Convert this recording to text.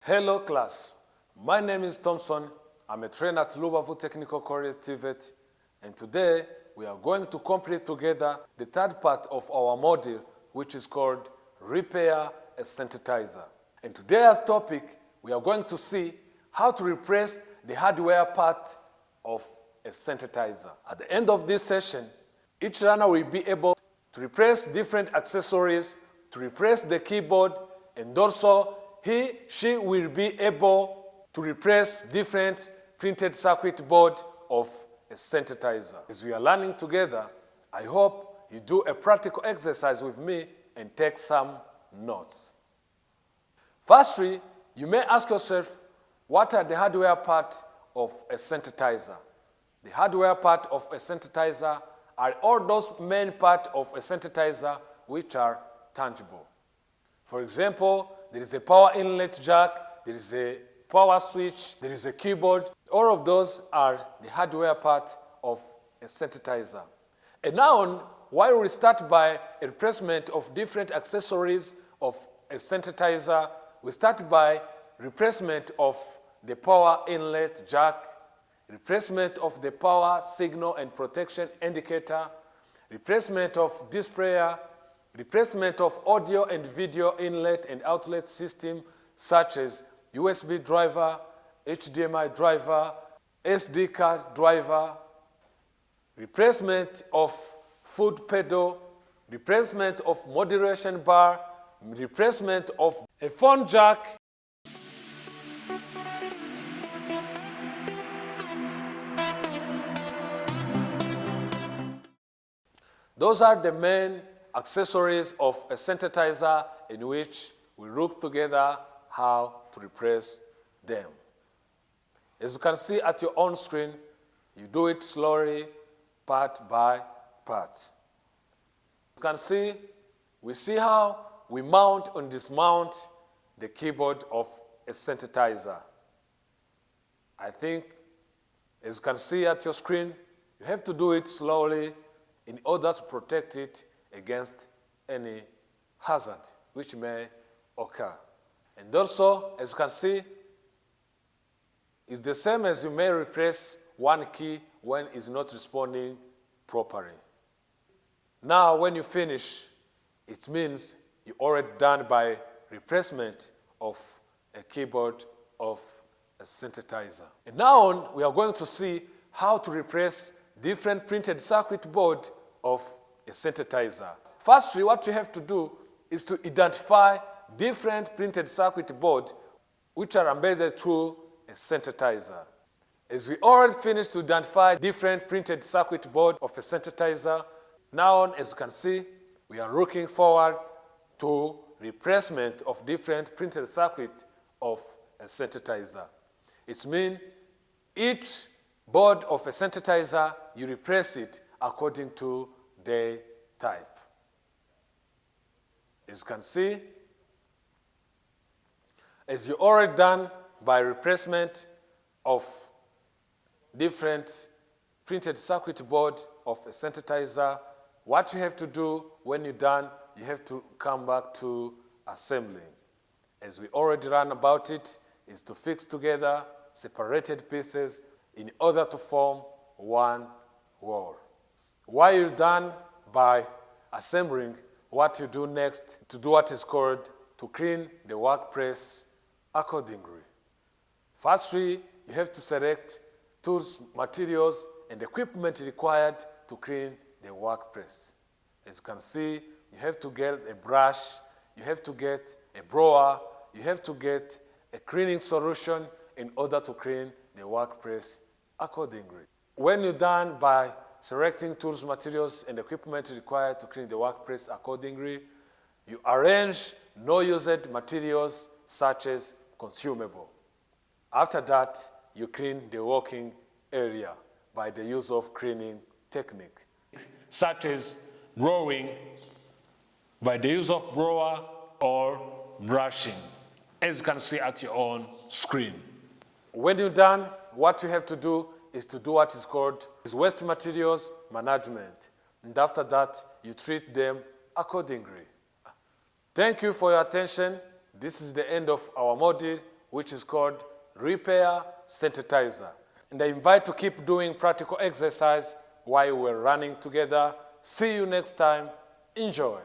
Hello class, my name is Thompson. I'm a trainer at Lubavu Technical College TVET, and today we are going to complete together the third part of our module, which is called Repair a Synthesizer. And today's topic, we are going to see how to replace the hardware part of a synthesizer. At the end of this session, each learner will be able to replace different accessories, to replace the keyboard, and also she will be able to replace different printed circuit board of a synthesizer. As we are learning together, I hope you do a practical exercise with me and take some notes. Firstly, you may ask yourself, what are the hardware parts of a synthesizer? The hardware part of a synthesizer are all those main parts of a synthesizer which are tangible. For example, there is a power inlet jack, there is a power switch, there is a keyboard. All of those are the hardware part of a synthesizer. And now, while we start by a replacement of different accessories of a synthesizer, we start by replacement of the power inlet jack, replacement of the power signal and protection indicator, replacement of displayer, replacement of audio and video inlet and outlet system such as USB driver, HDMI driver, SD card driver, replacement of foot pedal, replacement of moderation bar, replacement of a phone jack. Those are the main accessories of a synthesizer in which we look together how to replace them. As you can see at your own screen, you do it slowly, part by part. You can see, we see how we mount and dismount the keyboard of a synthesizer. I think, as you can see at your screen, you have to do it slowly in order to protect it against any hazard which may occur. And also, as you can see, it's the same as you may replace one key when it's not responding properly. Now, when you finish, it means you're already done by replacement of a keyboard of a synthesizer. And now, we are going to see how to replace different printed circuit board of a synthesizer. Firstly, what you have to do is to identify different printed circuit board which are embedded through a synthesizer. As we already finished to identify different printed circuit board of a synthesizer, now, as you can see, we are looking forward to replacement of different printed circuit of a synthesizer. It means each board of a synthesizer, you replace it according to the type. As you can see, as you already done by replacement of different printed circuit board of a synthesizer, what you have to do when you're done, you have to come back to assembling. As we already ran about it, is to fix together separated pieces in order to form one wall. While you're done by assembling, what you do next to do what is called to clean the workplace accordingly. Firstly, you have to select tools, materials, and equipment required to clean the workplace. As you can see, you have to get a brush, you have to get a blower, you have to get a cleaning solution in order to clean the workplace accordingly. When you're done by selecting tools, materials, and equipment required to clean the workplace accordingly, you arrange no-used materials such as consumable. After that, you clean the working area by the use of cleaning technique, such as blowing by the use of blower or brushing, as you can see at your own screen. When you're done what you have to do is to do what is called waste materials management. And after that, you treat them accordingly. Thank you for your attention. This is the end of our module, which is called Repair Synthesizer. And I invite to keep doing practical exercise while we're running together. See you next time. Enjoy.